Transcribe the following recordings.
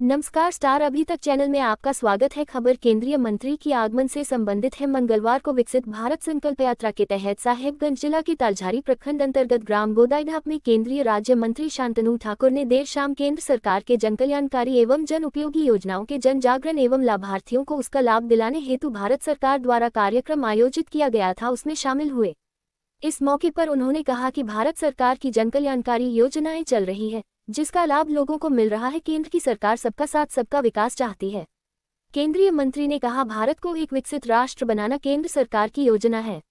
नमस्कार स्टार अभी तक चैनल में आपका स्वागत है। खबर केंद्रीय मंत्री की आगमन से संबंधित है। मंगलवार को विकसित भारत संकल्प यात्रा के तहत साहेबगंज जिला के तालझारी प्रखंड अंतर्गत ग्राम गोदाईढाप में केंद्रीय राज्य मंत्री शांतनु ठाकुर ने देर शाम केंद्र सरकार के जनकल्याणकारी एवं जन उपयोगी योजनाओं के जन जागरण एवं लाभार्थियों को उसका लाभ दिलाने हेतु भारत सरकार द्वारा कार्यक्रम आयोजित किया गया था उसमें शामिल हुए। इस मौके पर उन्होंने कहा कि भारत सरकार की जनकल्याणकारी योजनाएं चल रही है जिसका लाभ लोगों को मिल रहा है। केंद्र की सरकार सबका साथ सबका विकास चाहती है। केंद्रीय मंत्री ने कहा, भारत को एक विकसित राष्ट्र बनाना केंद्र सरकार की योजना है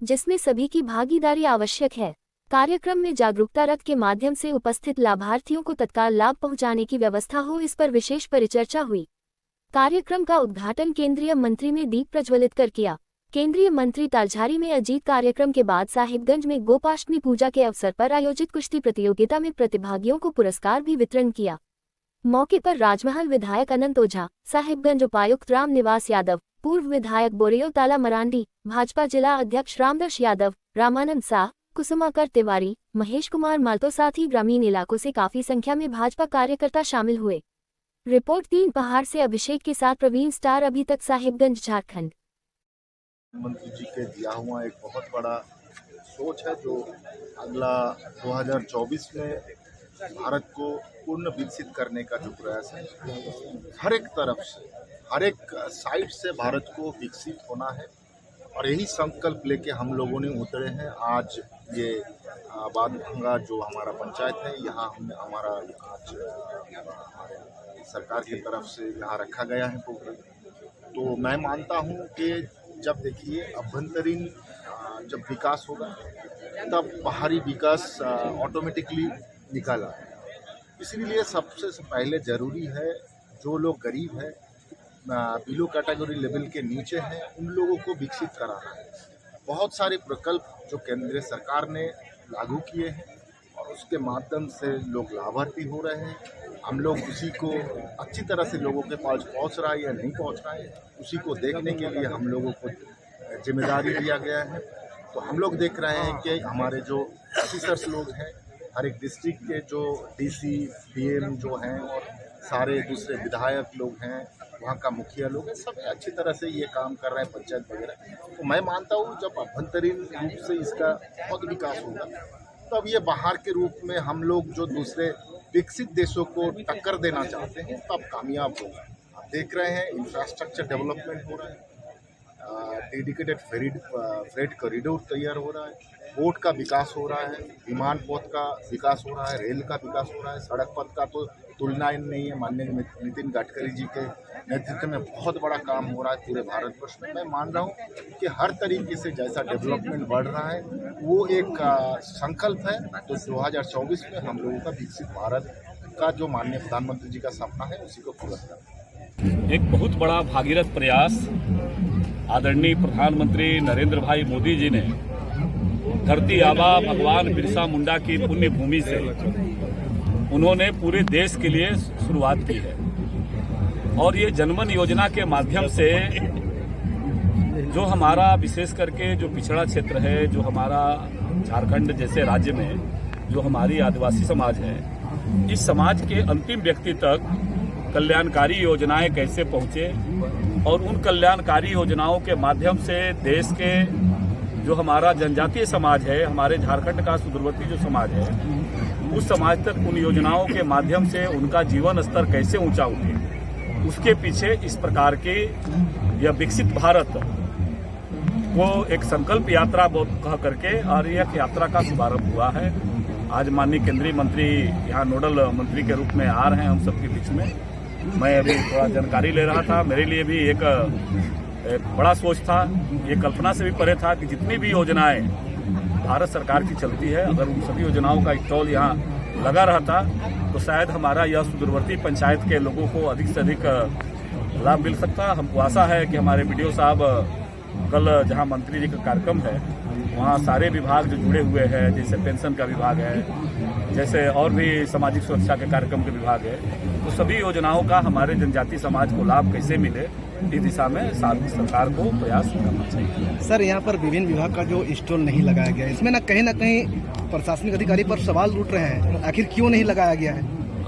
जिसमें सभी की भागीदारी आवश्यक है। कार्यक्रम में जागरूकता रथ के माध्यम से उपस्थित लाभार्थियों को तत्काल लाभ पहुंचाने की व्यवस्था हो, इस पर विशेष परिचर्चा हुई। कार्यक्रम का उद्घाटन केंद्रीय मंत्री ने दीप प्रज्वलित कर किया। केंद्रीय मंत्री तालझारी में अजीत कार्यक्रम के बाद साहिबगंज में गोपाष्टमी पूजा के अवसर पर आयोजित कुश्ती प्रतियोगिता में प्रतिभागियों को पुरस्कार भी वितरण किया। मौके पर राजमहल विधायक अनंत ओझा, साहिबगंज उपायुक्त राम निवास यादव, पूर्व विधायक बोरेओ ताला मरांडी, भाजपा जिला अध्यक्ष रामदर्श यादव, रामानंद शाह, कुसुमाकर तिवारी, महेश कुमार मालतो साथ ही ग्रामीण इलाकों से काफी संख्या में भाजपा कार्यकर्ता शामिल हुए। रिपोर्ट 3 पहाड़ से अभिषेक के साथ प्रवीण, स्टार अभी तक, साहिबगंज, झारखंड। मंत्री जी के दिया हुआ एक बहुत बड़ा सोच है जो अगला 2024 में भारत को पूर्ण विकसित करने का जो प्रयास है, हर एक तरफ से, हर एक साइड से भारत को विकसित होना है और यही संकल्प लेके हम लोगों ने उतरे हैं। आज ये बादभंगा जो हमारा पंचायत है, यहाँ हमने हमारा आज हमारे सरकार की तरफ से यहाँ रखा गया है प्रोग्राम। तो मैं मानता हूँ कि जब देखिए अभ्यंतरीण जब विकास होगा तब बाहरी विकास ऑटोमेटिकली निकाला। इसलिए सबसे पहले ज़रूरी है जो लोग गरीब हैं, बिलो कैटेगरी लेवल के नीचे हैं, उन लोगों को विकसित कराना है। बहुत सारे प्रकल्प जो केंद्र सरकार ने लागू किए हैं और उसके माध्यम से लोग लाभार्थी हो रहे हैं। हम लोग उसी को अच्छी तरह से लोगों के पास पहुंच रहा है या नहीं पहुंच रहा है, उसी को देखने के लिए हम लोगों को जिम्मेदारी दिया गया है। तो हम लोग देख रहे हैं कि हमारे जो ऑफिसर्स लोग हैं, हर एक डिस्ट्रिक्ट के जो डीसी, डीएम जो हैं और सारे दूसरे विधायक लोग हैं, वहाँ का मुखिया लोग हैं, सब अच्छी तरह से ये काम कर रहे हैं, पंचायत वगैरह। तो मैं मानता हूँ जब अभ्यंतरीण रूप से इसका बहुत विकास होगा तब ये बाहर के रूप में हम लोग जो दूसरे विकसित देशों को टक्कर देना चाहते हैं तब कामयाब होगा। आप देख रहे हैं इंफ्रास्ट्रक्चर डेवलपमेंट हो रहा है, डेडिकेटेड फ्रेट कॉरिडोर तैयार हो रहा है, पोर्ट का विकास हो रहा है, विमान पथ का विकास हो रहा है, रेल का विकास हो रहा है, सड़क पथ का तो तुलना ही नहीं है। माननीय नितिन गडकरी जी के नेतृत्व में बहुत बड़ा काम हो रहा है पूरे भारतवर्ष में। मैं मान रहा हूँ कि हर तरीके से जैसा डेवलपमेंट बढ़ रहा है वो एक संकल्प है। तो 2024 में हम लोगों का विकसित भारत का जो माननीय प्रधानमंत्री जी का सपना है उसी को पूरा करना। एक बहुत बड़ा भागीरथ प्रयास आदरणीय प्रधानमंत्री नरेंद्र भाई मोदी जी ने धरती आबा भगवान बिरसा मुंडा की पुण्य भूमि से उन्होंने पूरे देश के लिए शुरुआत की है। और ये जनमन योजना के माध्यम से जो हमारा विशेष करके जो पिछड़ा क्षेत्र है, जो हमारा झारखंड जैसे राज्य में जो हमारी आदिवासी समाज है, इस समाज के अंतिम व्यक्ति तक कल्याणकारी योजनाएं कैसे पहुंचे और उन कल्याणकारी योजनाओं के माध्यम से देश के जो हमारा जनजातीय समाज है, हमारे झारखंड का सुदूरवर्ती जो समाज है, उस समाज तक उन योजनाओं के माध्यम से उनका जीवन स्तर कैसे ऊंचा उठे, उसके पीछे इस प्रकार की यह विकसित भारत को एक संकल्प यात्रा कह करके और यह यात्रा का शुभारंभ हुआ है। आज माननीय केंद्रीय मंत्री यहाँ नोडल मंत्री के रूप में आ रहे हैं हम सबके बीच में। मैं अभी थोड़ा जानकारी ले रहा था। मेरे लिए भी एक बड़ा सोच था, ये कल्पना से भी परे था कि जितनी भी योजनाएं भारत सरकार की चलती है, अगर उन सभी योजनाओं का स्टॉल यहाँ लगा रहता तो शायद हमारा यह सुदूरवर्ती पंचायत के लोगों को अधिक से अधिक लाभ मिल सकता। हमको आशा है कि हमारे बीडीओ साहब कल जहां मंत्री जी का कार्यक्रम है वहां सारे विभाग जो जुड़े हुए हैं, जैसे पेंशन का विभाग है, जैसे और भी सामाजिक सुरक्षा के कार्यक्रम के विभाग है, तो सभी योजनाओं का हमारे जनजातीय समाज को लाभ कैसे मिले इस दिशा में सरकार को प्रयास करना चाहिए। सर, यहाँ पर विभिन्न विभाग का जो स्टॉल नहीं लगाया गया है, इसमें ना कहीं प्रशासनिक अधिकारी पर सवाल उठ रहे हैं, आखिर क्यों नहीं लगाया गया है?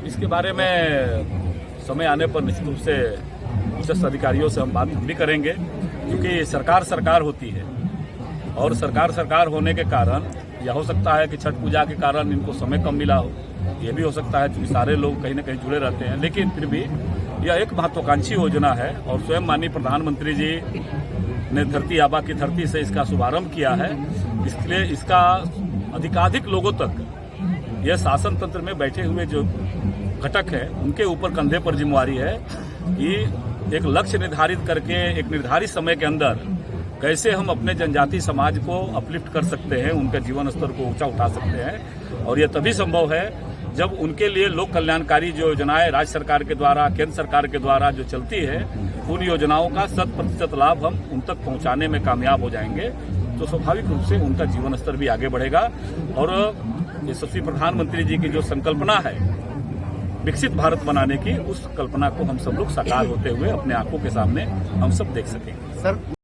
इसके बारे में समय आने पर निश्चित रूप से उच्च अधिकारियों से हम बात भी करेंगे, क्योंकि सरकार होती है और सरकार होने के कारण यह हो सकता है कि छठ पूजा के कारण इनको समय कम मिला हो, ये भी हो सकता है क्योंकि सारे लोग कहीं न कहीं जुड़े रहते हैं। लेकिन फिर भी यह एक महत्वाकांक्षी योजना है और स्वयं माननीय प्रधानमंत्री जी ने धरती आबा की धरती से इसका शुभारंभ किया है। इसलिए इसका अधिकाधिक लोगों तक यह शासन तंत्र में बैठे हुए जो घटक है उनके ऊपर कंधे पर जिम्मेवारी है कि एक लक्ष्य निर्धारित करके एक निर्धारित समय के अंदर कैसे हम अपने जनजाति समाज को अपलिफ्ट कर सकते हैं, उनके जीवन स्तर को ऊंचा उठा सकते हैं। और यह तभी संभव है जब उनके लिए लोक कल्याणकारी जो योजनाएं राज्य सरकार के द्वारा, केंद्र सरकार के द्वारा जो चलती है, उन योजनाओं का 100% लाभ हम उन तक पहुंचाने में कामयाब हो जाएंगे, तो स्वाभाविक रूप से उनका जीवन स्तर भी आगे बढ़ेगा। और यशस्वी प्रधानमंत्री जी की जो संकल्पना है विकसित भारत बनाने की, उस कल्पना को हम सब लोग साकार होते हुए अपने आंखों के सामने हम सब देख सकेंगे। सर